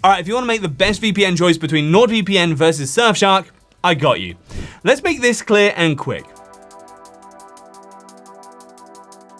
Alright, if you want to make the best VPN choice between NordVPN versus Surfshark, I got you. Let's make this clear and quick.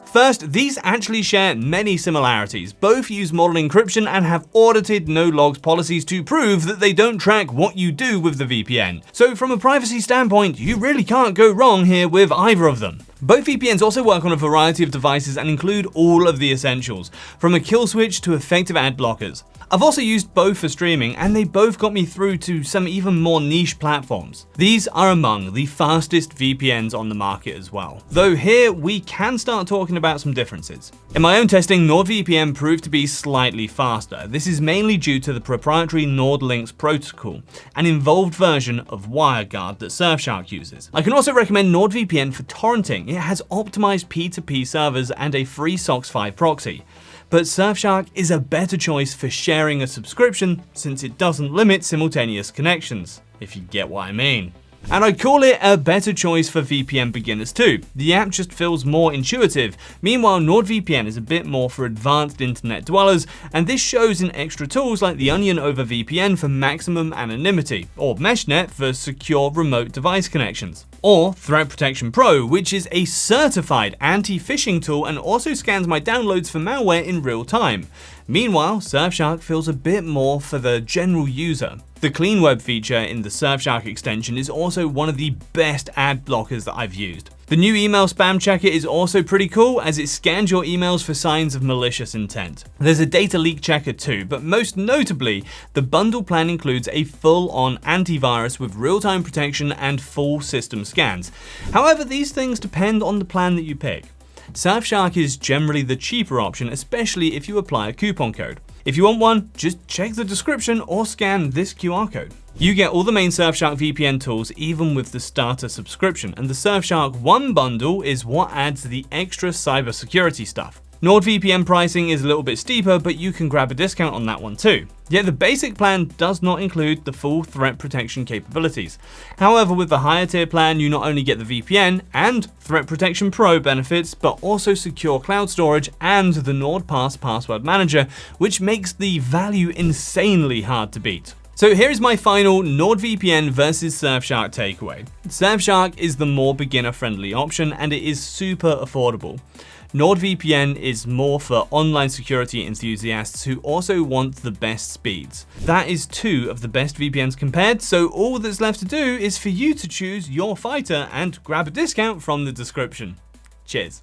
First, these actually share many similarities. Both use model encryption and have audited no-logs policies to prove that they don't track what you do with the VPN. So from a privacy standpoint, you really can't go wrong here with either of them. Both VPNs also work on a variety of devices and include all of the essentials, from a kill switch to effective ad blockers. I've also used both for streaming, and they both got me through to some even more niche platforms. These are among the fastest VPNs on the market as well, though here we can start talking about some differences. In my own testing, NordVPN proved to be slightly faster. This is mainly due to the proprietary NordLynx protocol, an involved version of WireGuard that Surfshark uses. I can also recommend NordVPN for torrenting. It has optimized P2P servers and a free SOCKS 5 proxy. But Surfshark is a better choice for sharing a subscription since it doesn't limit simultaneous connections, if you get what I mean. And I call it a better choice for VPN beginners too. The app just feels more intuitive. Meanwhile, NordVPN is a bit more for advanced internet dwellers, and this shows in extra tools like the Onion over VPN for maximum anonymity, or MeshNet for secure remote device connections. Or Threat Protection Pro, which is a certified anti-phishing tool and also scans my downloads for malware in real time. Meanwhile, Surfshark feels a bit more for the general user. The Clean Web feature in the Surfshark extension is also one of the best ad blockers that I've used. The new email spam checker is also pretty cool as it scans your emails for signs of malicious intent. There's a data leak checker too, but most notably, the bundle plan includes a full-on antivirus with real-time protection and full system scans. However, these things depend on the plan that you pick. Surfshark is generally the cheaper option, especially if you apply a coupon code. If you want one, just check the description or scan this QR code. You get all the main Surfshark VPN tools even with the starter subscription, and the Surfshark One bundle is what adds the extra cybersecurity stuff. NordVPN pricing is a little bit steeper, but you can grab a discount on that one too. Yet the basic plan does not include the full threat protection capabilities. However, with the higher tier plan, you not only get the VPN and Threat Protection Pro benefits, but also secure cloud storage and the NordPass password manager, which makes the value insanely hard to beat. So here's my final NordVPN versus Surfshark takeaway. Surfshark is the more beginner-friendly option, and it is super affordable. NordVPN is more for online security enthusiasts who also want the best speeds. That is 2 of the best VPNs compared, so all that's left to do is for you to choose your fighter and grab a discount from the description. Cheers.